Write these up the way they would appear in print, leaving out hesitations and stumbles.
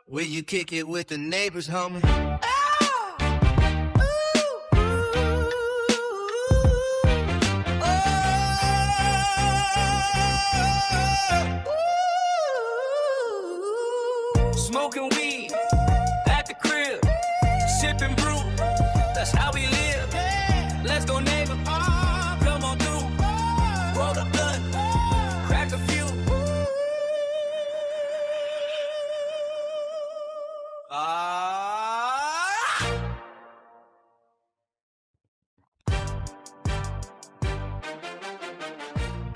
Will you kick it with the neighbors, homie? Smoking weed at the crib, sipping brew. That's how we live. Let's go, neighbor. Come on through. Roll the blunt, crack a few.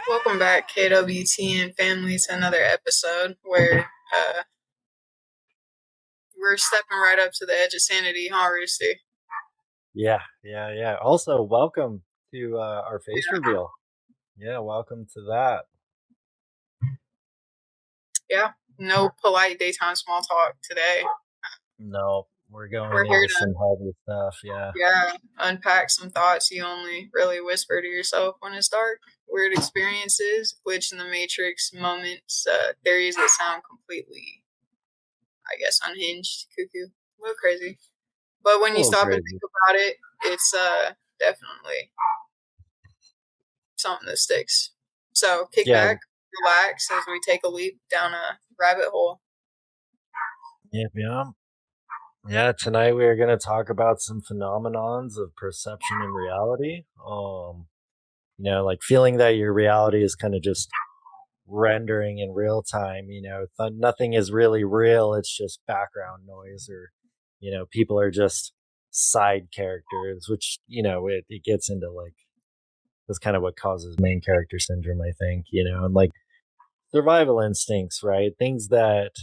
Welcome back, KWT and family, to another episode where we're stepping right up to the edge of sanity, huh, Rooster? Yeah. Also, welcome to our face reveal. Yeah, welcome to that. Yeah, no polite daytime small talk today. No, we're going We're here into to some heavy stuff. Yeah. unpack some thoughts you only really whisper to yourself when it's dark. Weird experiences, glitch in the matrix moments, theories that sound completely, I guess, unhinged, cuckoo, a little crazy. But when you stop and think about it, it's definitely something that sticks. So kick back, relax as we take a leap down a rabbit hole. Yeah, tonight we are going to talk about some phenomenons of perception and reality. Like feeling that your reality is kind of just rendering in real time. Nothing is really real. It's just background noise, or people are just side characters, which it gets into like that's kind of what causes main character syndrome, I think. And like survival instincts, right? Things that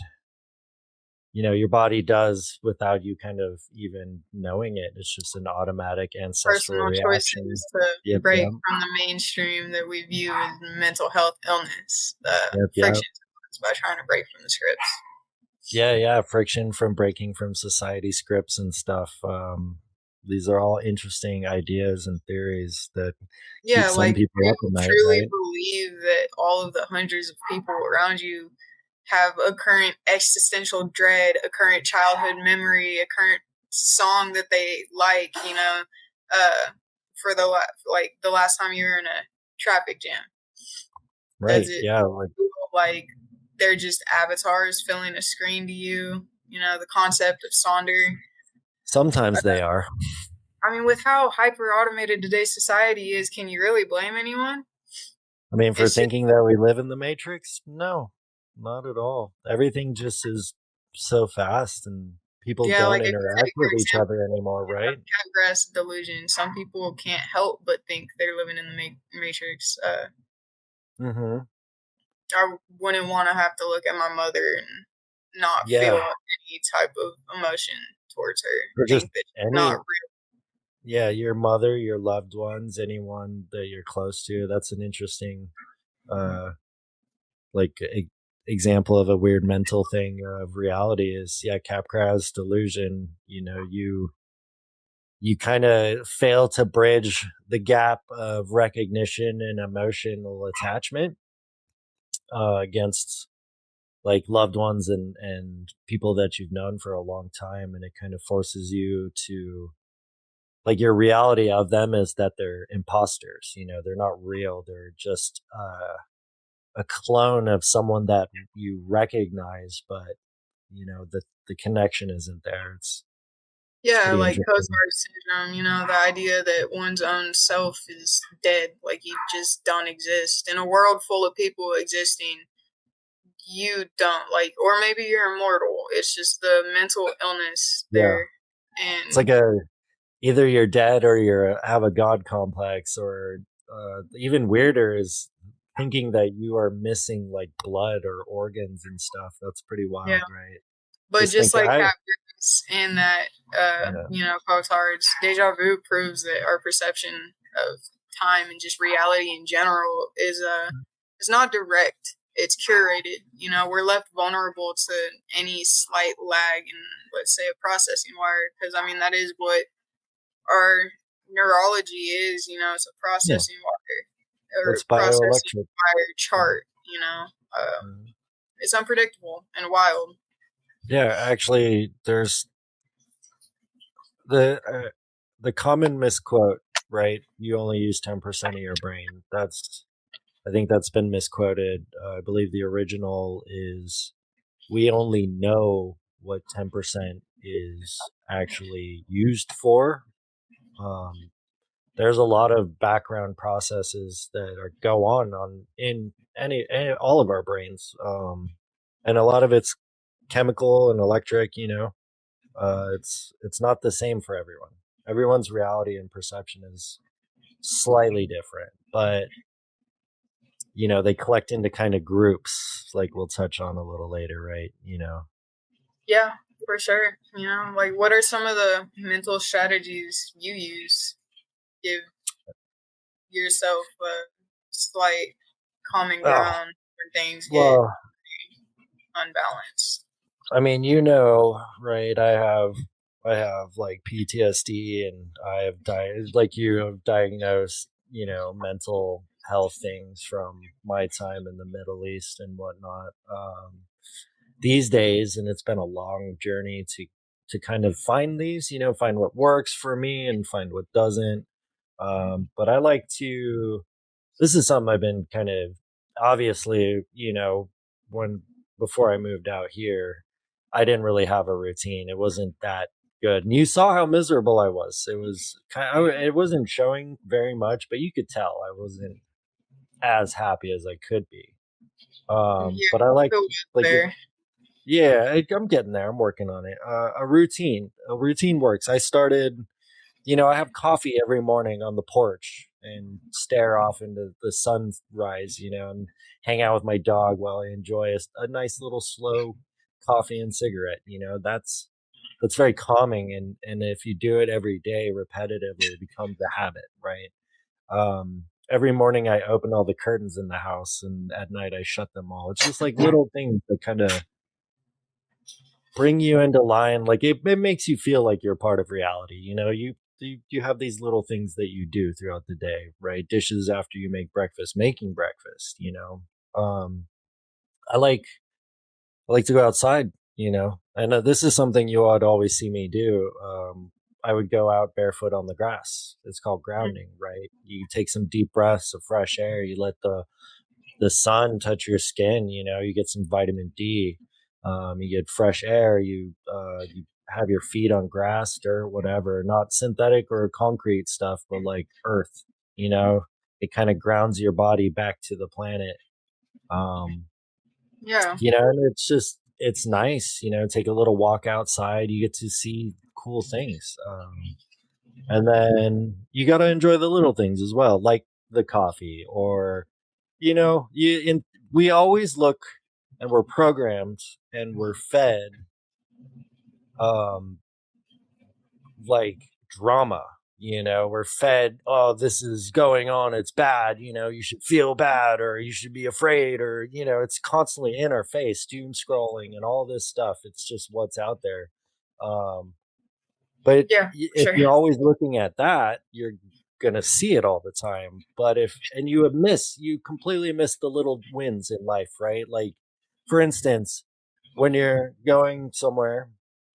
your body does without you kind of even knowing it. It's just an automatic ancestral Personal reaction. choices to break from the mainstream that we view as mental health illness. Friction by trying to break from the scripts. Yeah, friction from breaking from society scripts and stuff. These are all interesting ideas and theories that keep some people up at night, truly right? Believe that all of the hundreds of people around you have a current existential dread, a current childhood memory, a current song that they like, for the last time you were in a traffic jam. Right. Like they're just avatars filling a screen to you. The concept of Sonder. Sometimes they are. I mean, with how hyper automated today's society is, can you really blame anyone? I mean, for thinking that we live in the Matrix? No, not at all. Everything just is so fast, and people don't interact with each other anymore, right? Capgras delusion. Some people can't help but think they're living in the Matrix. I wouldn't want to have to look at my mother and not feel any type of emotion towards her. Or just not real. Yeah, your mother, your loved ones, anyone that you're close to. That's an interesting, example of a weird mental thing of reality is, Capgras delusion. You kind of fail to bridge the gap of recognition and emotional attachment against like loved ones and people that you've known for a long time, and it kind of forces you to, like, your reality of them is that they're imposters. They're not real. They're just a clone of someone that you recognize, but the connection isn't there. It's like Cosar syndrome. The idea that one's own self is dead, like you just don't exist in a world full of people existing. You don't, or maybe you're immortal. It's just the mental illness there. And it's like either you're dead or you have a god complex, or even weirder is thinking that you are missing like blood or organs and stuff. That's pretty wild, right? But just like Capgras and that, Cotard's deja vu proves that our perception of time and just reality in general is not direct. It's curated. We're left vulnerable to any slight lag in, let's say, a processing wire, because that is what our neurology is. It's a processing wire, or it's bioelectric wire chart. It's unpredictable and wild. Yeah, actually, there's the the common misquote, right? You only use 10% of your brain. I think that's been misquoted. I believe the original is we only know what 10% is actually used for. Um, there's a lot of background processes that go on in all of our brains, and a lot of it's chemical and electric. It's not the same for everyone. Everyone's reality and perception is slightly different, but they collect into kind of groups, like we'll touch on a little later, right? Yeah, for sure. Like what are some of the mental strategies you use to give yourself a slight common Oh, ground when things get well, unbalanced? I mean, right? I have like PTSD, and like you have diagnosed, mental health things from my time in the Middle East and whatnot. These days, and it's been a long journey to kind of find these, find what works for me and find what doesn't. But I like to this is something I've been kind of obviously, when before I moved out here, I didn't really have a routine. It wasn't that good. And you saw how miserable I was. It wasn't showing very much, but you could tell I wasn't as happy as I could be. Yeah, But I feel like if there. yeah, I'm getting there. I'm working on it. A routine works. I have coffee every morning on the porch and stare off into the sunrise, and hang out with my dog while I enjoy a nice little slow coffee and cigarette. That's very calming, and if you do it every day repetitively, it becomes a habit, right? Every morning I open all the curtains in the house, and at night I shut them all. It's just like little things that kind of bring you into line. Like it makes you feel like you're part of reality. You have these little things that you do throughout the day, right? Dishes after you make breakfast, making breakfast. I like I like to go outside. And this is something you would always see me do. I would go out barefoot on the grass. It's called grounding, right? You take some deep breaths of fresh air. You let the sun touch your skin. You get some vitamin D. You get fresh air. You have your feet on grass, dirt, whatever, not synthetic or concrete stuff, but like earth. You know, it kind of grounds your body back to the planet. Um, Yeah, and it's nice. Take a little walk outside. You get to see cool things. And then you got to enjoy the little things as well, like the coffee or we always look, and we're programmed and we're fed um like drama. We're fed, oh, this is going on, it's bad, you should feel bad, or you should be afraid, or it's constantly in our face, doom scrolling and all this stuff. It's just what's out there. um But yeah, for if sure. you're always looking at that, you're gonna see it all the time. But if and you completely miss the little wins in life, right? Like, for instance, when you're going somewhere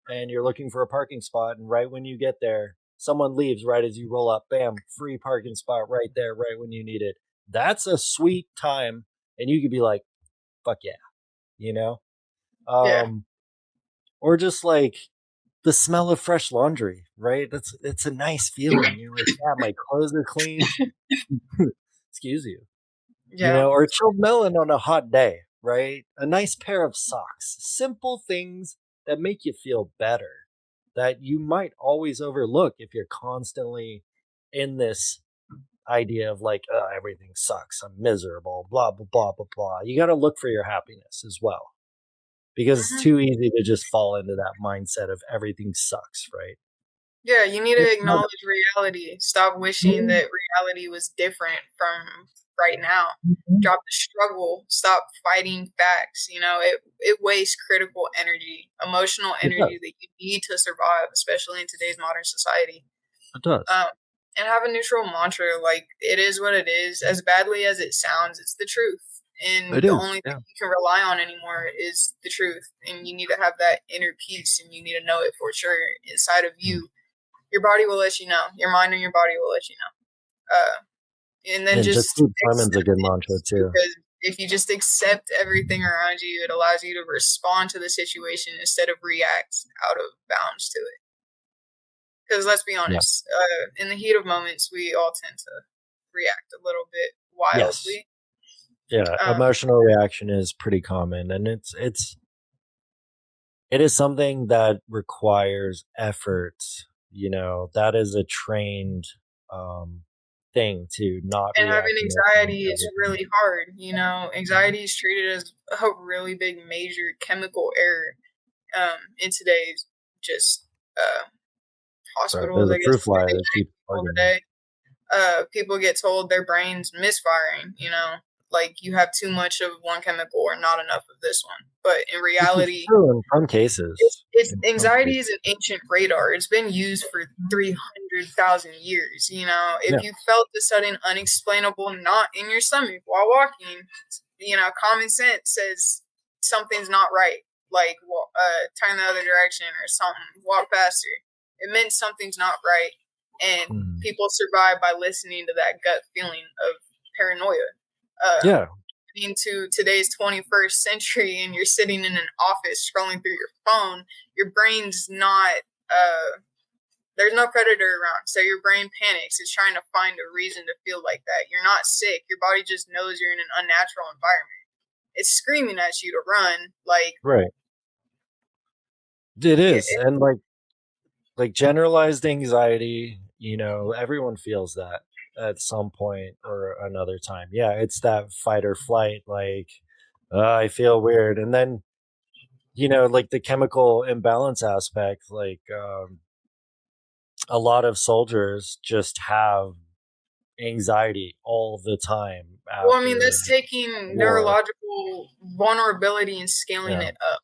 and you're looking for a parking spot, and right when you get there, someone leaves right as you roll up, bam, free parking spot right there, right when you need it. That's a sweet time, and you could be like, "Fuck yeah," you know. Yeah, Um, or just like the smell of fresh laundry, right? It's a nice feeling. You're like, yeah, my clothes are clean. Excuse you. yeah, Or chilled melon on a hot day, right? A nice pair of socks. Simple things that make you feel better, that you might always overlook if you're constantly in this idea of like, everything sucks. I'm miserable, blah, blah, blah, blah, blah. You got to look for your happiness as well, because it's hmm too easy to just fall into that mindset of everything sucks, right? yeah. You need to It's not. acknowledge reality. Stop wishing that reality was different from right now. Drop the struggle. Stop fighting facts. It wastes critical energy, emotional It does. energy that you need to survive, especially in today's modern society. It does. Um, and have a neutral mantra. Like, it is what it is. As badly as it sounds, it's the truth. And the only thing you can rely on anymore is the truth. And you need to have that inner peace, and you need to know it for sure inside of you. Your body will let you know. Your mind and your body will let you know. And then just Simon's a good mantra too. Because if you just accept everything around you, it allows you to respond to the situation instead of react out of bounds to it. Because let's be honest, in the heat of moments, we all tend to react a little bit wildly. Yes. Yeah, emotional reaction is pretty common, and it is something that requires effort. That is a trained thing to not. And having anxiety is really hard. Anxiety is treated as a really big major chemical error in today's just hospitals. Right, I guess people get told their brain's misfiring. Like you have too much of one chemical or not enough of this one. But in reality, in some cases, anxiety is an ancient radar. It's been used for 300,000 years. If you felt the sudden unexplainable knot in your stomach while walking, common sense says something's not right. Like turn the other direction or something. Walk faster. It meant something's not right. And people survive by listening to that gut feeling of paranoia. Into today's 21st century, and you're sitting in an office scrolling through your phone, your brain's not, there's no predator around, so your brain panics. It's trying to find a reason to feel like that. You're not sick. Your body just knows you're in an unnatural environment. It's screaming at you to run. Right. It is. And like generalized anxiety, everyone feels that at some point or another time. Yeah, it's that fight or flight, I feel weird. And then, like the chemical imbalance aspect, a lot of soldiers just have anxiety all the time. Well, that's taking neurological vulnerability and scaling it up.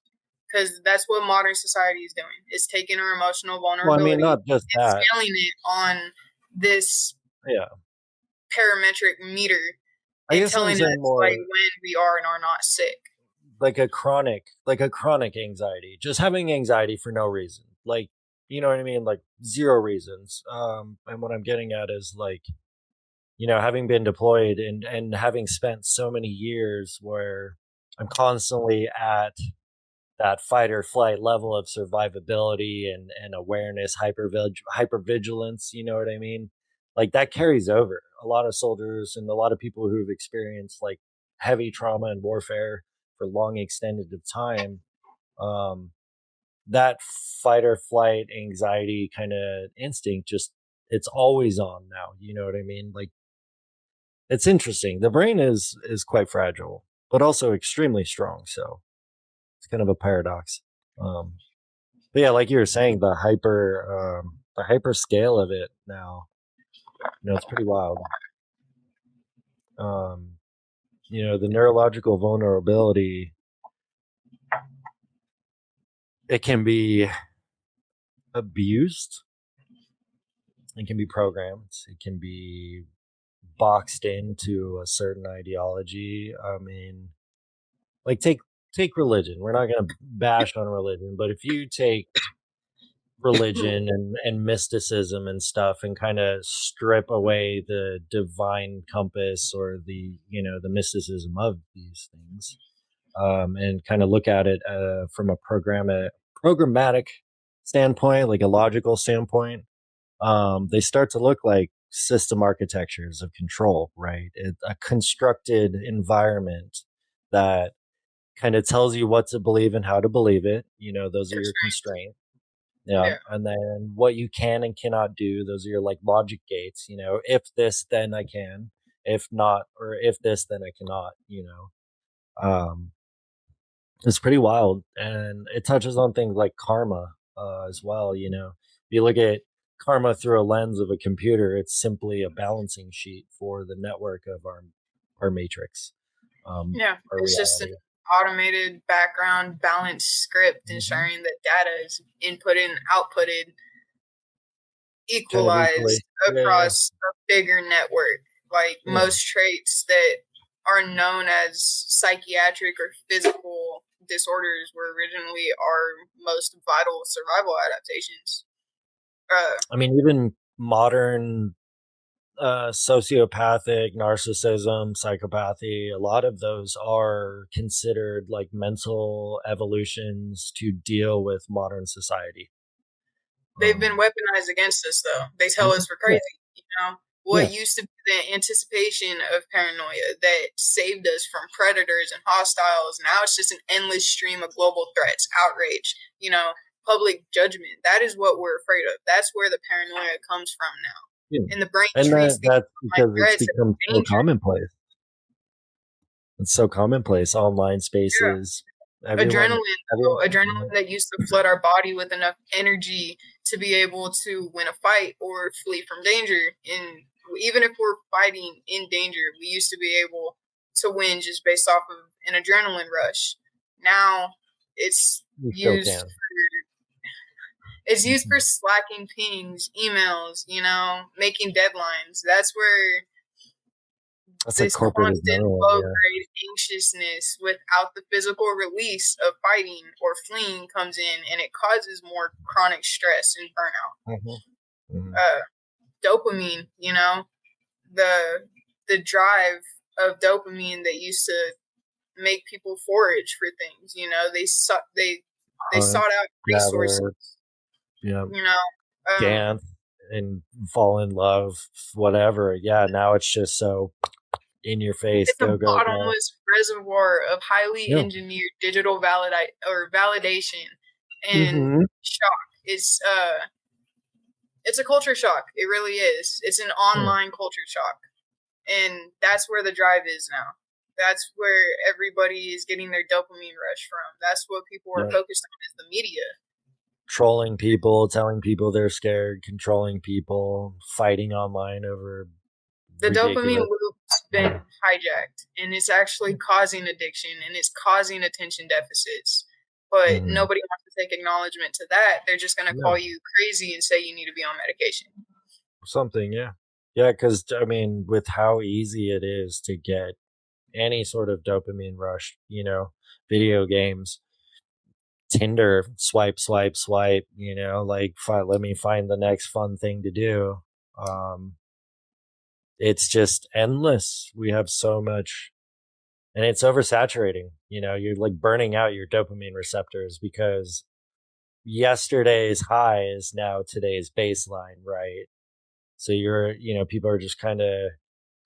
Because that's what modern society is doing. It's taking our emotional vulnerability not just and scaling it on this parametric meter and telling us when we are and are not sick. Like a chronic anxiety. Just having anxiety for no reason. You know what I mean? Like zero reasons. And what I'm getting at is having been deployed and having spent so many years where I'm constantly at that fight or flight level of survivability and awareness, hypervigilance, you know what I mean? That carries over. A lot of soldiers and a lot of people who've experienced heavy trauma and warfare for long extended of time, that fight or flight anxiety kind of instinct it's always on now, you know what I mean? It's interesting. The brain is quite fragile, but also extremely strong, so it's kind of a paradox. But yeah, like you were saying, the hyper scale of it now, it's pretty wild. The neurological vulnerability, it can be abused. It can be programmed. It can be boxed into a certain ideology. Take religion. We're not going to bash on religion, but if you take religion and mysticism and stuff and kind of strip away the divine compass or the mysticism of these things, and kind of look at it from a programmatic standpoint, like a logical standpoint, they start to look like system architectures of control, right? A constructed environment that kind of tells you what to believe and how to believe it. Those are your constraints. Yeah. And then what you can and cannot do, those are your logic gates. If this, then I can. If not, or if this, then I cannot. It's pretty wild, and it touches on things like karma as well. If you look at karma through a lens of a computer, it's simply a balancing sheet for the network of our matrix. It's just an automated background balance script ensuring that data is inputted and outputted equalized across a bigger network. Most traits that are known as psychiatric or physical disorders were originally our most vital survival adaptations. I mean, even modern sociopathic, narcissism, psychopathy, a lot of those are considered like mental evolutions to deal with modern society. They've been weaponized against us, though. They tell us we're crazy. You know, what used to be the anticipation of paranoia that saved us from predators and hostiles, now it's just an endless stream of global threats, outrage, you know, public judgment. That is what we're afraid of. That's where the paranoia comes from now. Yeah. And the brain And treats that's because threats it's become so commonplace. It's so commonplace. Online spaces. Adrenaline that used to flood our body with enough energy to be able to win a fight or flee from danger. And even if we're fighting in danger, we used to be able to win just based off of an adrenaline rush. Now it's used for slacking pings, emails, you know, making deadlines. That's where this constant low-grade anxiousness without the physical release of fighting or fleeing comes in, and it causes more chronic stress and burnout. Dopamine, you know, the drive of dopamine that used to make people forage for things. You know, they sought out resources. Yeah, you know, dance and fall in love, whatever. Yeah, now it's just so in your face. It's a bottomless reservoir of highly engineered digital validation and shock. It's a culture shock. It really is. It's an online culture shock, and that's where the drive is now. That's where everybody is getting their dopamine rush from. That's what people are focused on, is the media. Trolling people, telling people they're scared, controlling people, fighting online over the dopamine loop's been hijacked, and it's actually causing addiction, and it's causing attention deficits. But nobody wants to take acknowledgement to that. They're just going to call you crazy and say you need to be on medication. Something, yeah. Yeah, because, I mean, with how easy it is to get any sort of dopamine rush, you know, video games, Tinder, swipe, you know, like, let me find the next fun thing to do. It's just endless. We have so much, and it's oversaturating. You know, you're like burning out your dopamine receptors because yesterday's high is now today's baseline, right? So people are just kind of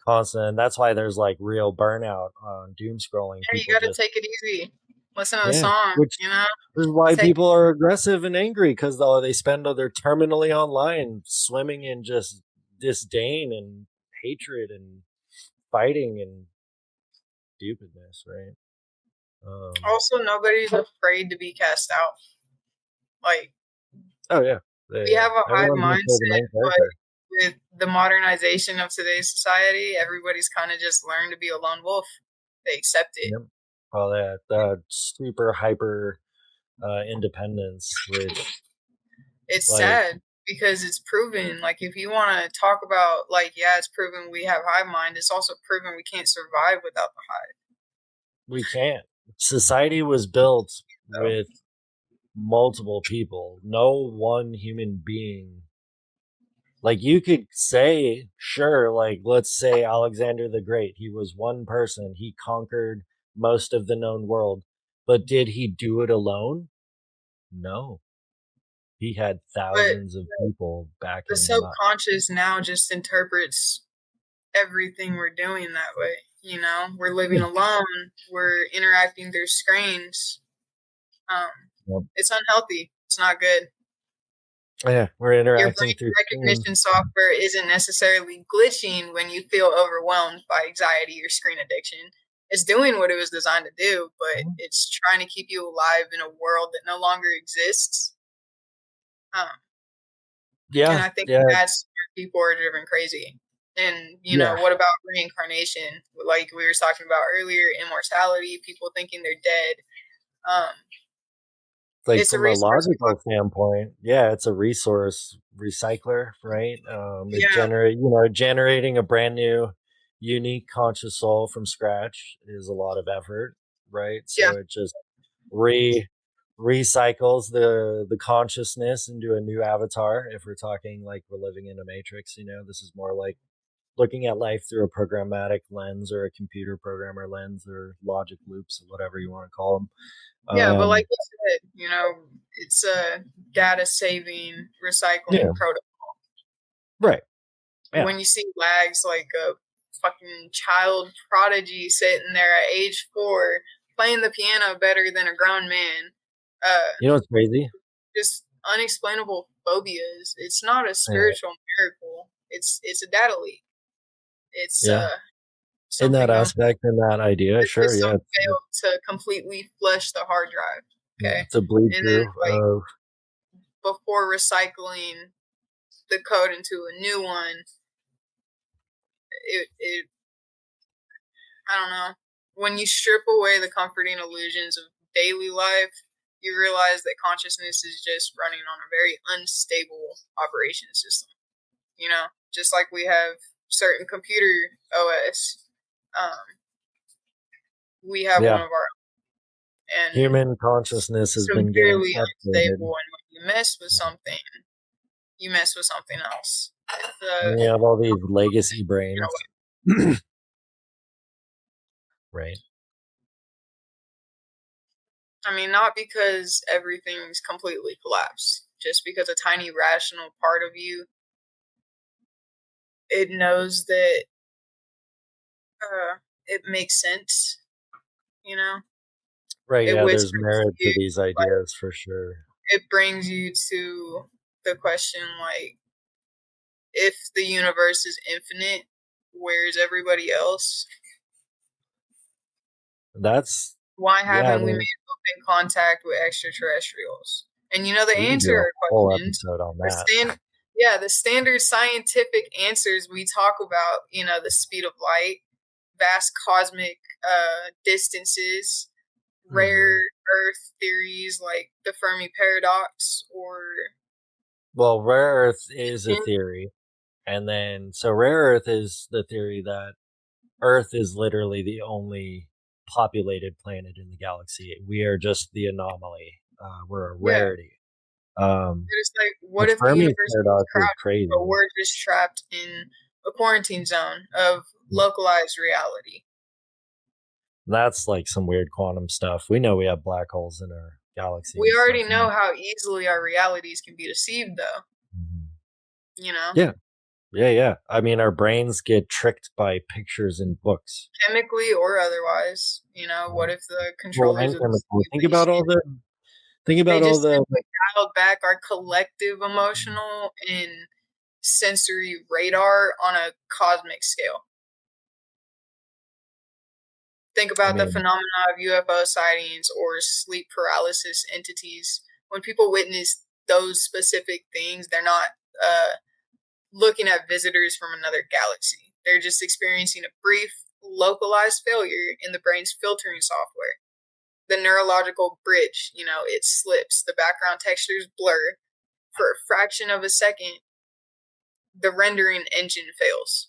constant, and that's why there's like real burnout on doom scrolling. Yeah, you got to take it easy. Listen to the song, you know? This is why people are aggressive and angry, because they spend they're terminally online, swimming in just disdain and hatred and fighting and stupidness, right? Also, nobody's afraid to be cast out. Like, we have a high mindset, but with the modernization of today's society, everybody's kind of just learned to be a lone wolf. They accept it. Yep. All that super hyper independence, which it's sad because it's proven. Like, if you want to talk about, like, it's proven we have hive mind, it's also proven we can't survive without the hive. We can't. Society was built with multiple people. No one human being. Like, you could say, sure, like, let's say Alexander the Great. He was one person. He conquered most of the known world. But did he do it alone? No. He had thousands of people backing him up. The subconscious now just interprets everything we're doing that way. You know, we're living alone. We're interacting through screens. It's unhealthy. It's not good. Yeah, we're interacting your through recognition software isn't necessarily glitching when you feel overwhelmed by anxiety or screen addiction. It's doing what it was designed to do, but it's trying to keep you alive in a world that no longer exists. And I think that's where people are driven crazy. And, you know, what about reincarnation? Like we were talking about earlier, immortality, people thinking they're dead. Like, from a logical standpoint, it's a resource recycler, right? Generating a brand new unique conscious soul from scratch is a lot of effort, right? Yeah. So it just recycles the consciousness into a new avatar. If we're talking like we're living in a matrix, this is more like looking at life through a programmatic lens or a computer programmer lens or logic loops or whatever you want to call them. Yeah, but like you said, it's a data saving recycling protocol. Right. Yeah. When you see lags like a fucking child prodigy sitting there at age 4 playing the piano better than a grown man, you know what's crazy? Just unexplainable phobias. It's not a spiritual miracle. It's a data leak. It's in that aspect, in that idea, sure, the system failed to completely flush the hard drive. Okay, to bleed and through. then before recycling the code into a new one, it I don't know. When you strip away the comforting illusions of daily life, you realize that consciousness is just running on a very unstable operation system. Just like we have certain computer OS, we have one of our own. And human consciousness has been severely unstable, and when you mess with something, you mess with something else. We have all these legacy brains. Right. I mean, not because everything's completely collapsed, just because a tiny rational part of you, it knows that it makes sense, Right, yeah, there's merit to these ideas for sure. It brings you to the question, like, if the universe is infinite, where's everybody else? Why haven't we made open contact with extraterrestrials? And the answer questions, the standard scientific answers we talk about, the speed of light, vast cosmic distances, rare Earth theories like the Fermi paradox, or rare Earth is a theory, and then so rare Earth is the theory that Earth is literally the only populated planet in the galaxy. We are just the anomaly. We're a rarity. It's like, what if the universe is crowded, but we're just trapped in a quarantine zone of localized reality? That's like some weird quantum stuff. We know we have black holes in our galaxy. We already know how easily our realities can be deceived, though. Yeah. I mean, our brains get tricked by pictures in books, chemically or otherwise. What if the controllers think about all the dialed back our collective emotional and sensory radar on a cosmic scale? Think about the phenomena of UFO sightings or sleep paralysis entities. When people witness those specific things, they're not looking at visitors from another galaxy. They're just experiencing a brief, localized failure in the brain's filtering software. The neurological bridge, it slips. The background textures blur. For a fraction of a second, the rendering engine fails.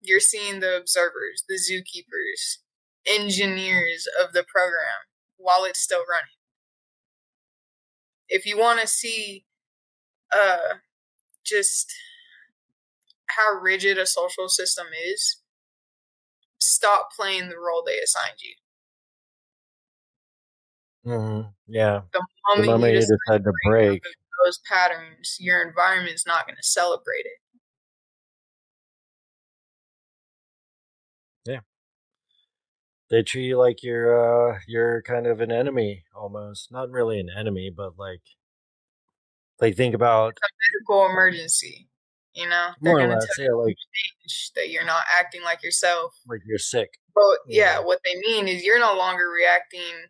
You're seeing the observers, the zookeepers, engineers of the program while it's still running. If you want to see just how rigid a social system is, stop playing the role they assigned you. Yeah. The moment you decide to break those patterns, your environment's not going to celebrate it. Yeah. They treat you like you're kind of an enemy almost. Not really an enemy, but like think about a medical emergency. They're going to tell you that you're not acting like yourself. Like you're sick. But what they mean is you're no longer reacting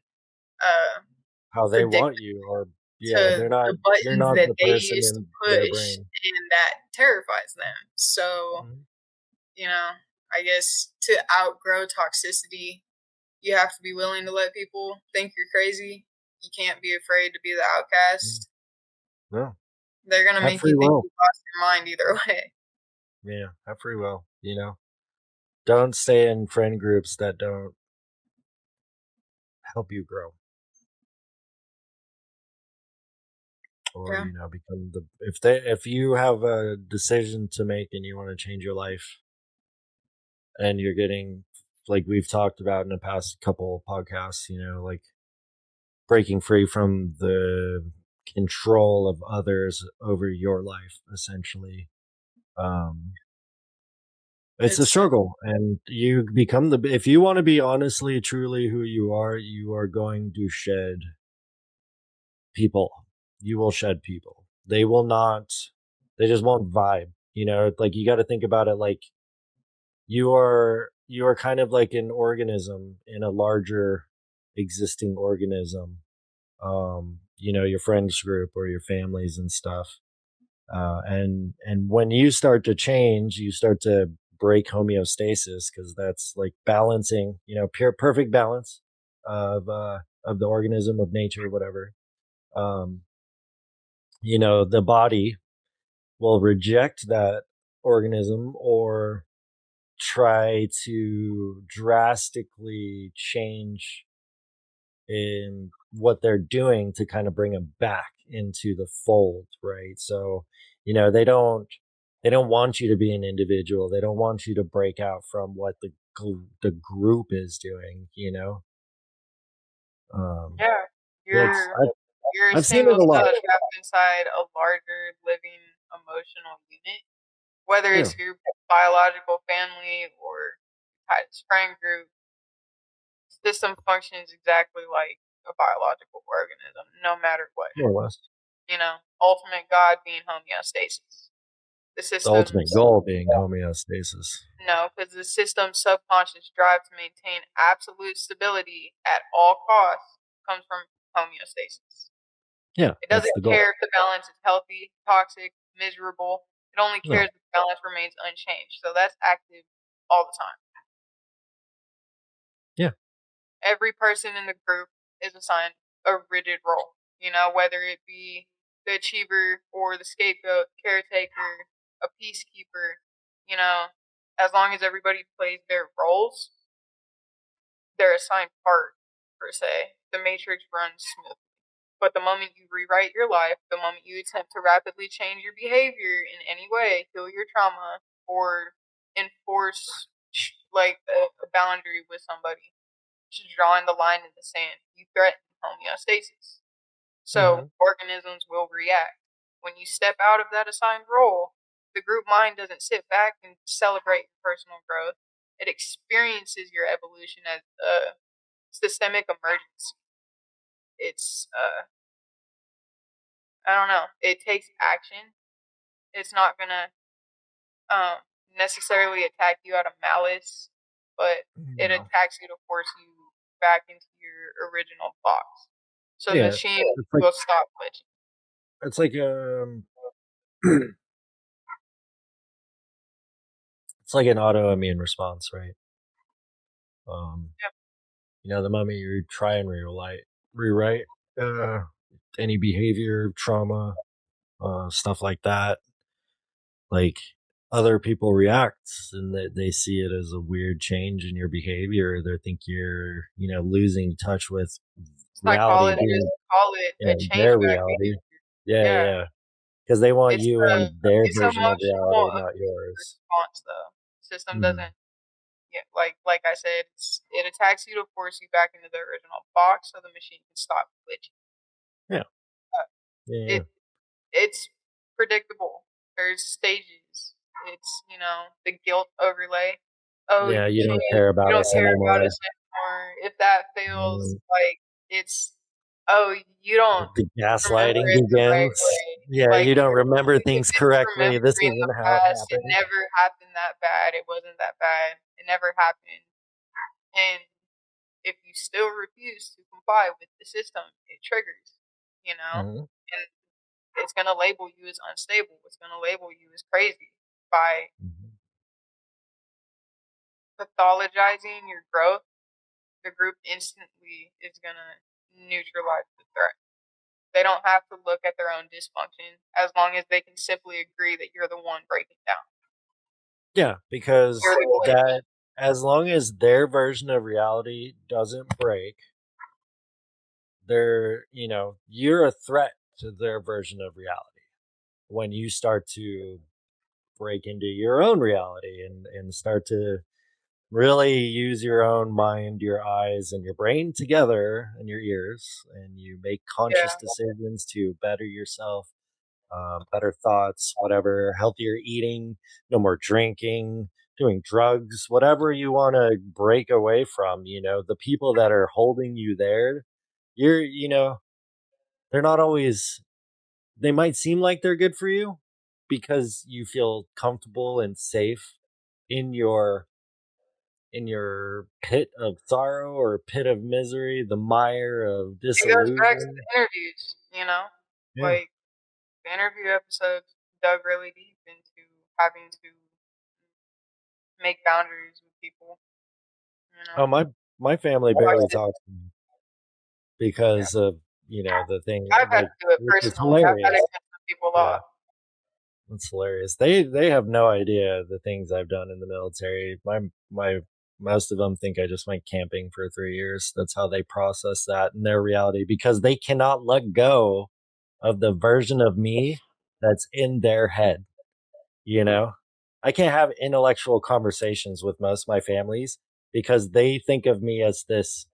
how they want you, or they're not the buttons that they used to push, and that terrifies them. So, I guess to outgrow toxicity, you have to be willing to let people think you're crazy. You can't be afraid to be the outcast. No. They're going to make you think you lost your mind either way. Yeah, have free will, Don't stay in friend groups that don't help you grow. Or, Yeah. become if you have a decision to make and you want to change your life, and you're getting, like we've talked about in the past couple podcasts, like breaking free from the control of others over your life, essentially. Um, it's a It's struggle, and you become if you want to be honestly, truly who you are going to shed people. You will shed people. They will not, they just won't vibe. Like you got to think about it like you are kind of like an organism in a larger existing organism. Your friends group or your families and stuff. And when you start to change, you start to break homeostasis, because that's like balancing, pure perfect balance of the organism, of nature, whatever. Um, the body will reject that organism or try to drastically change in what they're doing to kind of bring them back into the fold, right? So, they don't want you to be an individual. They don't want you to break out from what the group is doing. Um, yeah. it's You're you're a I've seen it single a cell lot. trapped inside a larger living emotional unit. Whether Yeah, it's your biological family or its friend group, system functions exactly like a biological organism, no matter what. more or less. Ultimate God being homeostasis. The The ultimate system's goal being homeostasis. no, because the system's subconscious drive to maintain absolute stability at all costs comes from homeostasis. Yeah, It that's doesn't the goal. care if the balance is healthy, toxic, miserable. It only No. cares if the balance remains unchanged. So that's active all the time. Yeah. Every person in the group is assigned a rigid role, whether it be the achiever or the scapegoat, caretaker, a peacekeeper, you know, as long as everybody plays their roles, their assigned part, per se, the matrix runs smoothly. But the moment you rewrite your life, the moment you attempt to rapidly change your behavior in any way, heal your trauma, or enforce like a boundary with somebody, just drawing the line in the sand, you threaten homeostasis. Mm-hmm. So organisms will react. When you step out of that assigned role, the group mind doesn't sit back and celebrate your personal growth. It experiences your evolution as a systemic emergency. It's I don't know. It takes action. It's not gonna um, necessarily attack you out of malice, but it No. attacks you to force you back into your original box. So the Yeah, machine it's like will stop glitching. it's like it's like an autoimmune response, right? Um, Yep. the moment you try and rewrite uh, any behavior, trauma, stuff like that, like other people react, and they see it as a weird change in your behavior. They think you're, losing touch with reality Psychologists being, call it a change their back reality. behavior. Yeah, Yeah, yeah, because they want it's you a in their it's version of emotional reality, not immune yours. response though. System Hmm. doesn't. Yeah, like I said, it attacks you to force you back into the original box, so the machine can stop glitching. Yeah, Uh, yeah, yeah. it it's predictable. There's stages. It's the guilt overlay. Oh, Yeah, you you don't changed. care You about don't us care about anymore. us anymore. If that fails, Mm, like it's oh, you don't the remember gaslighting it the right begins. way. Yeah, Like you don't remember you're things correctly. This misremembering isn't the how it past. It happened. never happened that bad. It wasn't that bad. It never happened. And if you still refuse to comply with the system, it triggers. Hmm. And it's going to label you as unstable. It's going to label you as crazy by Hmm. pathologizing your growth. The group instantly is going to neutralize the threat. They don't have to look at their own dysfunction as long as they can simply agree that you're the one breaking down. Yeah, You're because the that glitch. as long as their version of reality doesn't break, you're a threat to their version of reality when you start to break into your own reality and start to really use your own mind, your eyes, and your brain together and your ears, and you make conscious Yeah. decisions to better yourself, better thoughts, whatever, healthier eating, no more drinking, doing drugs, whatever you want to break away from, the people that are holding you there, you're, they're not always, they might seem like they're good for you because you feel comfortable and safe in your pit of sorrow or pit of misery, the mire of It goes back to disillusion. the interviews, Yeah. like the interview episodes dug really deep into having to make boundaries with people, you know. Oh, my family I barely watched it. talks to me Yeah. because of, the thing, I've had like, to do it which is personally. I've had to hilarious. cut some people Yeah, off. it's hilarious. They have no idea the things I've done in the military. My most of them think I just went camping for 3 years. That's how they process that in their reality because they cannot let go of the version of me that's in their head. You know, I can't have intellectual conversations with most of my families because they think of me as this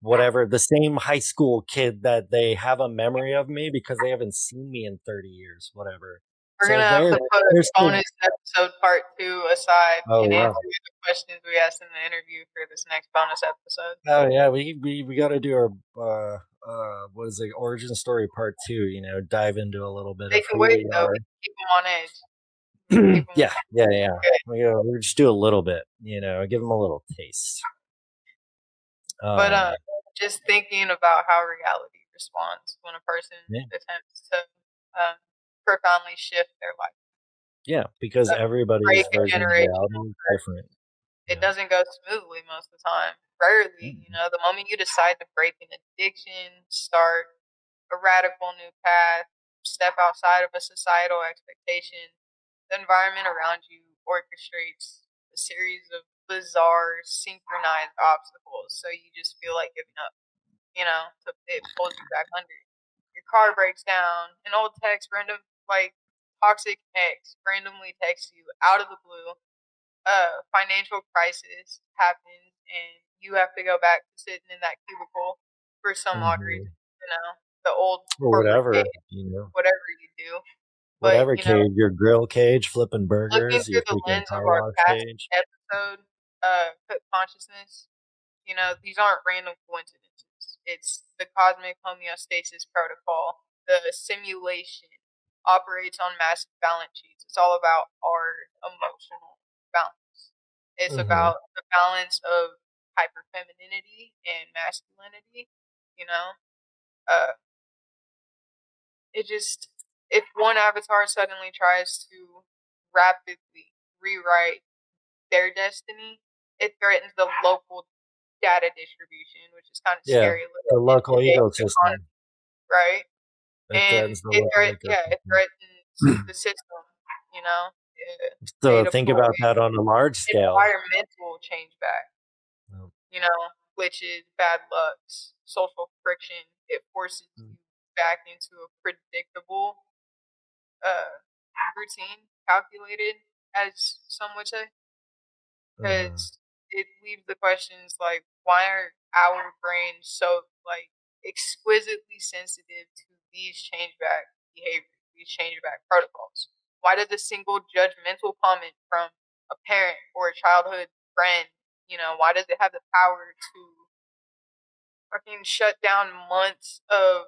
whatever, the same high school kid that they have a memory of me because they haven't seen me in 30 years, whatever. We're So gonna have to put they're still, bonus episode part 2 aside oh and yeah. answer the questions we asked in the interview for this next bonus episode. Oh yeah, we got to do our what is it, origin story part 2, dive into a little bit They of can who wait we though. We are. can keep them on edge. We can keep them Yeah, yeah, yeah. good. We just do a little bit, give them a little taste. But Um, just thinking about how reality responds when a person yeah, attempts to profoundly shift their life, yeah, because break everybody's a version of generational reality is curse. different. It Yeah. doesn't go smoothly most of the time. Rarely, Mm. the moment you decide to break an addiction, start a radical new path, step outside of a societal expectation, the environment around you orchestrates a series of bizarre, synchronized obstacles. So you just feel like giving up, it pulls you back under. Your car breaks down, an old text, random, like, toxic ex randomly texts you out of the blue, financial crisis happens and you have to go back to sitting in that cubicle for some odd reason, Mhm. the old Or corporate whatever, cage, whatever you do. But, whatever cage, your grill cage, flipping looking burgers, your through the freaking lens of car our wash past cage. episode, Cut Consciousness, these aren't random coincidences. It's the cosmic homeostasis protocol. The simulation operates on massive balance sheets. It's all about our emotional balance. It's Mhm. about the balance of hyperfemininity and masculinity. You know, uh, it just if one avatar suddenly tries to rapidly rewrite their destiny, it threatens the local data distribution, which is kind of Yeah, scary the in local today's economy, ecosystem. right? It And threatens the local it ecosystem. threatens the system, So they think deploy about that on a large scale. environmental change back, Um, which is bad lucks, social friction. It forces you back into a predictable uh, routine, calculated, as some would say, mhm. because it leaves the questions like, why are our brains so like exquisitely sensitive to these changeback behaviors, these changeback protocols? Why does a single judgmental comment from a parent or a childhood friend, why does it have the power to fucking shut down months of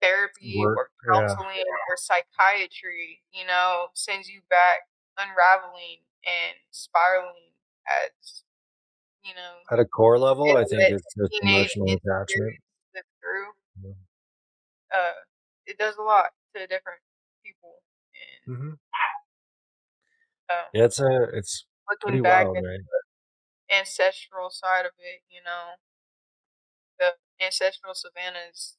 therapy Work, or yeah. counseling or psychiatry, sends you back unraveling and spiraling as, you know, At a core level, it I think lets it's just teenage emotional attachment. insecurities slip through. Yeah. It does a lot to different people. And Mhm. uh, Yeah, it's pretty looking back wild, at right? the ancestral side of it, the ancestral savannas,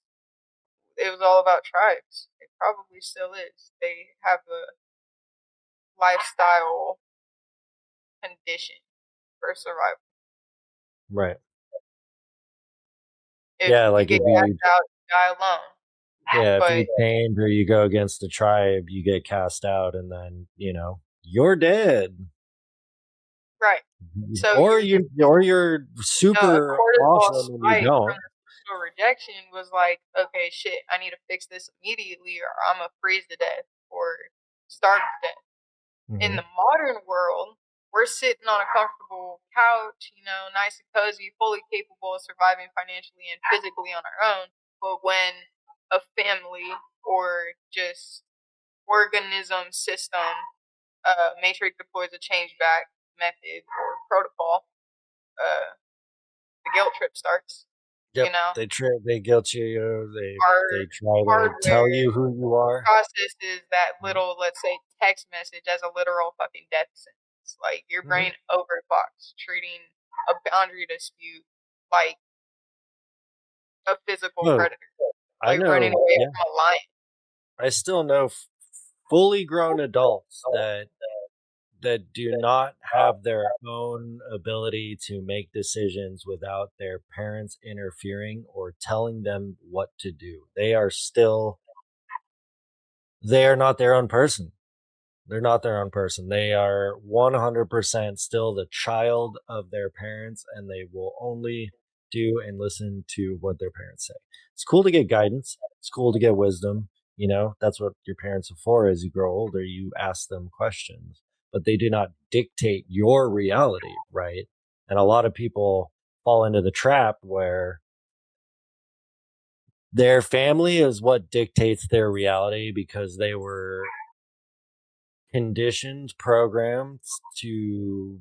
it was all about tribes. It probably still is. They have a lifestyle conditioned for survival. Right. If Yeah, you like get if you cast out, you die alone. if But you change or you go against the tribe, you get cast out, and then you're dead. right, so Or you're a super cortisol awesome and you spike from don't. the social rejection was like, okay, shit, I need to fix this immediately, or I'm gonna freeze to death or starve to death. In Hmm. the modern world, we're sitting on a comfortable couch, nice and cozy, fully capable of surviving financially and physically on our own. But when a family or just organism system matrix deploys a change back method or protocol, uh, the guilt trip starts. You Yep, know, they guilt you. our They try to tell hardware you who you are. processes that little, let's say, text message as a literal fucking death sentence. Like your Hmm. brain overclocks, treating a boundary dispute like a physical Oh, predator, I like running know. away Yeah, from a lion. I still know fully grown adults that do not have their own ability to make decisions without their parents interfering or telling them what to do. They are not their own person. They're not their own person. They are 100% still the child of their parents, and they will only do and listen to what their parents say. It's cool to get guidance. It's cool to get wisdom. That's what your parents are for. As you grow older, you ask them questions, but they do not dictate your reality, right? And a lot of people fall into the trap where their family is what dictates their reality because they were conditioned, programmed to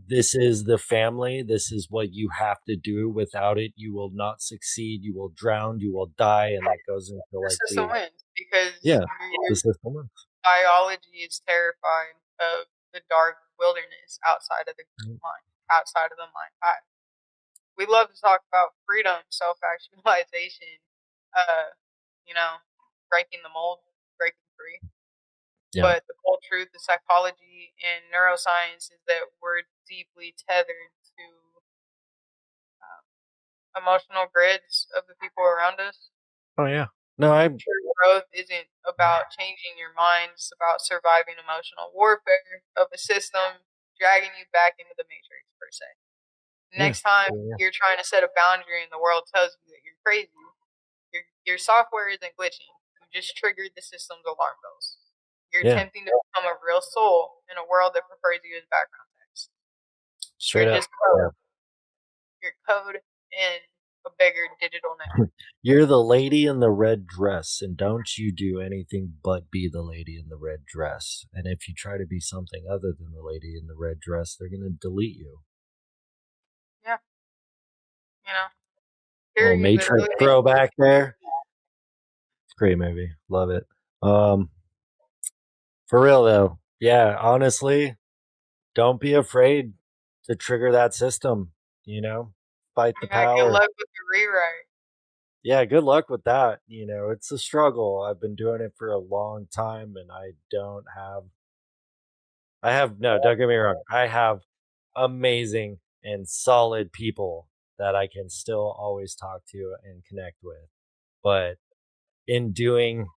this is the family, this is what you have to do. Without it, you will not succeed, you will drown, you will die, and that goes into The like system the wins because yeah, the your system. biology is terrified of the dark wilderness outside of the mind, outside of the mind. We love to talk about freedom, self actualization, uh, you know, breaking the mold, breaking free. Yeah. But the cold truth, the psychology and neuroscience is that we're deeply tethered to emotional grids of the people around us. Oh yeah. No, I True growth isn't about changing your mind, it's about surviving emotional warfare of a system dragging you back into the matrix, per se. yeah. Next time Yeah. you're trying to set a boundary and the world tells you that you're crazy, your software isn't glitching. You just triggered the system's alarm bells. You're Yeah. attempting to become a real soul in a world that prefers you as background text. Straight You're up. just code. You're code in a bigger digital network. You're the lady in the red dress, and don't you do anything but be the lady in the red dress. And if you try to be something other than the lady in the red dress, they're going to delete you. Yeah, you know. Little Series that Matrix really makes throwback there. Great movie. Love it. For real though. Yeah, honestly, don't be afraid to trigger that system, Fight the yeah, good power. luck with the rewrite. Yeah, good luck with that. It's a struggle. I've been doing it for a long time and no, don't get me wrong. I have amazing and solid people that I can still always talk to and connect with. But in doing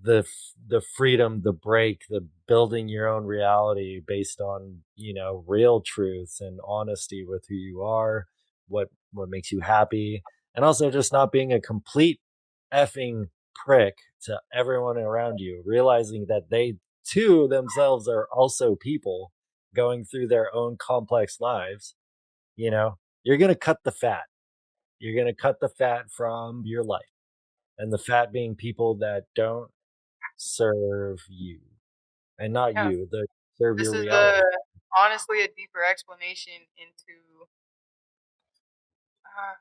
the freedom, the break, the building your own reality based on real truths and honesty with who you are, what makes you happy, and also just not being a complete effing prick to everyone around you, realizing that they too themselves are also people going through their own complex lives. You're going to cut the fat. You're going to cut the fat from your life, and the fat being people that don't serve you, and not Yeah, you, the serve this your is reality. honestly a deeper explanation into uh,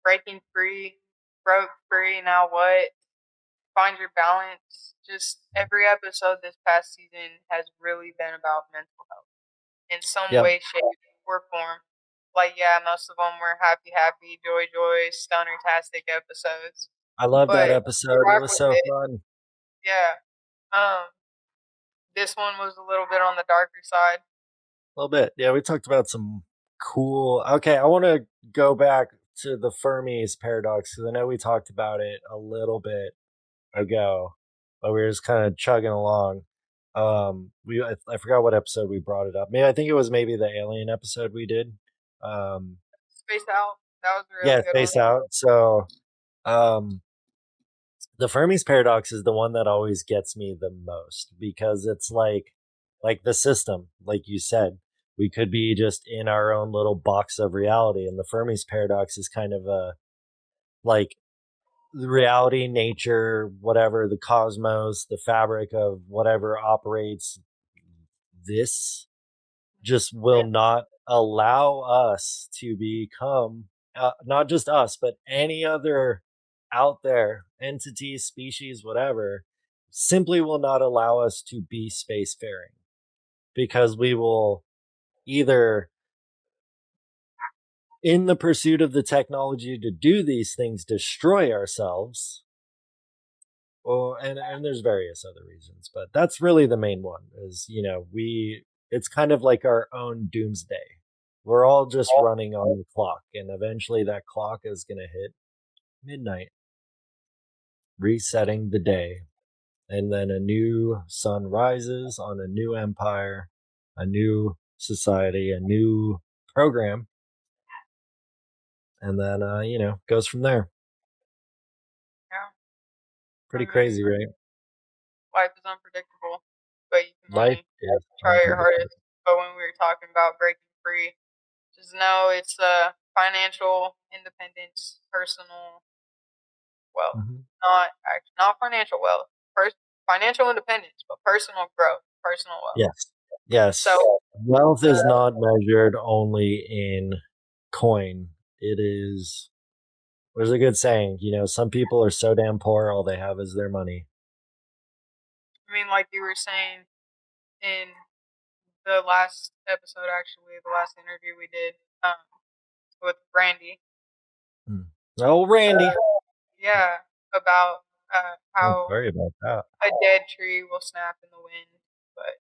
breaking free, broke free. Now what? Find your balance. Just every episode this past season has really been about mental health in some Yep. way, shape, or form. Like, yeah, most of them were happy, happy, joy, joy, stunner-tastic episodes. I love that But you episode. It rock was with so it. fun. Yeah. Um, this one was a little bit on the darker side. A little bit. Yeah, we talked about some cool. Okay, I want to go back to the Fermi's paradox because I know we talked about it a little bit ago, but we were just kind of chugging along. I forgot what episode we brought it up. Maybe I think it was maybe the alien episode we did. Space Out. That was a really Yeah, good Space one. Out. So, the Fermi's paradox is the one that always gets me the most because it's like the system, like you said, we could be just in our own little box of reality, and the Fermi's paradox is kind of a like the reality, nature, whatever, the cosmos, the fabric of whatever operates this just will not allow us to become not just us, but any other out there entity, species, whatever, simply will not allow us to be spacefaring because we will either in the pursuit of the technology to do these things destroy ourselves. Well, and there's various other reasons, but that's really the main one is, it's kind of like our own doomsday. We're all just running on the clock, and eventually that clock is going to hit midnight, resetting the day. And then a new sun rises on a new empire, a new society, a new program, and then, goes from there. Yeah. Pretty crazy, right? Life is unpredictable, but you can Life only is try your unpredictable. hardest. But when we were talking about breaking free, just know it's financial independence, personal wealth, Mhm. not financial wealth, financial independence, but personal growth, personal wealth. Yes. Yes. So Wealth is not measured only in coin. It is, there's a good saying, some people are so damn poor, all they have is their money. I mean, like you were saying in the last episode, actually, the last interview we did with Brandy. Oh, Randy. Yeah, about Oh, how sorry about that. a dead tree will snap in the wind, but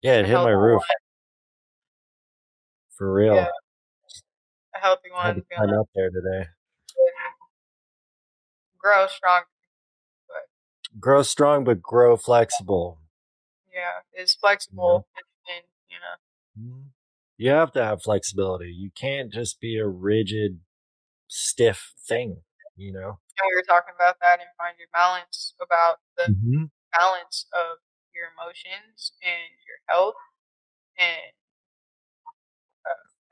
Yeah, it a hit my healthy roof. one, For real. yeah, a healthy I had to one's gonna climb up there today. grow stronger. But Grow strong, but grow flexible. yeah, it's You know? flexible and Mhm. You have to have flexibility. You can't just be a rigid, stiff thing, you know? and we were talking about that and find your balance about the Mhm. balance of your emotions and your health and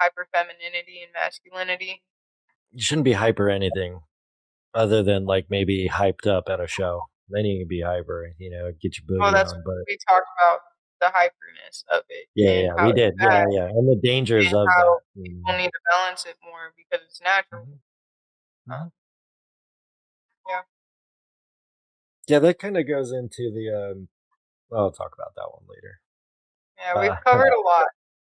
hyper femininity and masculinity. You shouldn't be hyper anything other than like maybe hyped up at a show. Then you can be hyper, get your Well, boogie that's on. But we talked about the hyperness of it yeah, and yeah, how we it's did. Yeah, bad yeah. And the dangers and of that. how people need to balance it more because it's natural. Mhm. Uh, Mhm. yeah, Yeah, that kind of goes into the I'll talk about that one later. yeah, we've Uh covered a lot,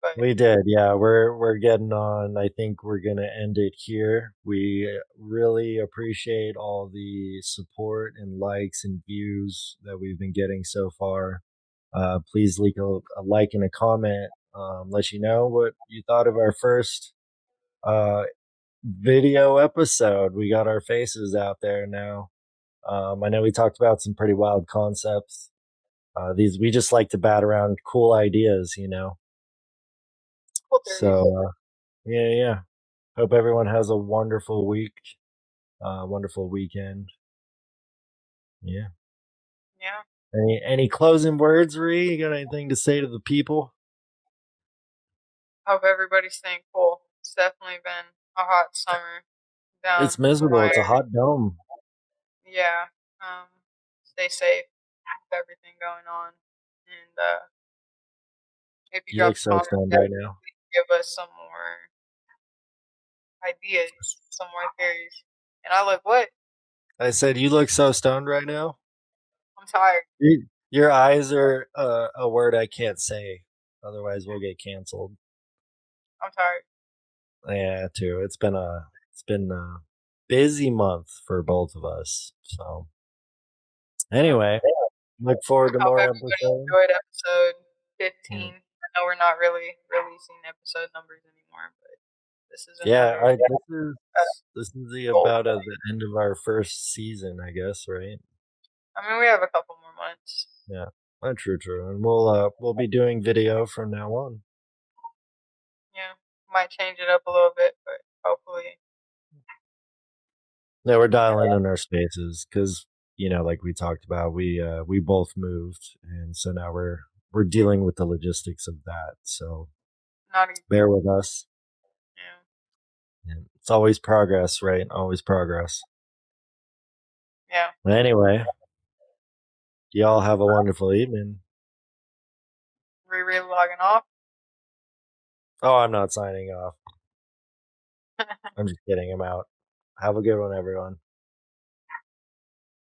but we did. Yeah, we're getting on. I think we're going to end it here. We really appreciate all the support and likes and views that we've been getting so far. Please leave a like and a comment. Let you know what you thought of our first uh, video episode. We got our faces out there now. I know we talked about some pretty wild concepts. These we just like to bat around cool ideas. cool theories. So yeah, yeah. Hope everyone has a wonderful week, wonderful weekend. Yeah. Yeah, Any closing words, Ree? You got anything to say to the people? hope everybody's staying cool. It's definitely been a hot summer down It's in miserable. my It's a area. hot dome. Yeah, stay safe with everything going on, and if you You got look the so comments, stoned right definitely now. give us some more ideas, some more theories. And I look what? I said you look so stoned right now. I'm tired. Your eyes are a word I can't say. Otherwise, we'll get canceled. I'm tired. Yeah, too. It's been a busy month for both of us. So anyway, Look forward to hope more everybody episodes. enjoyed episode 15. Yeah. I know we're not really releasing episode numbers anymore, but this is Yeah, another this is the goal. about the end of our first season, I guess, right? I mean, we have a couple more months. Yeah, true, and we'll be doing video from now on. Yeah, might change it up a little bit, but hopefully. Yeah, we're dialing in our spaces because like we talked about, we both moved, and so now we're dealing with the logistics of that. So bear with us. Yeah. It's always progress, right? Always progress. Yeah. Anyway, y'all have a wonderful evening. Re logging off. Oh, I'm not signing off. I'm just kidding. I'm out. Have a good one, everyone.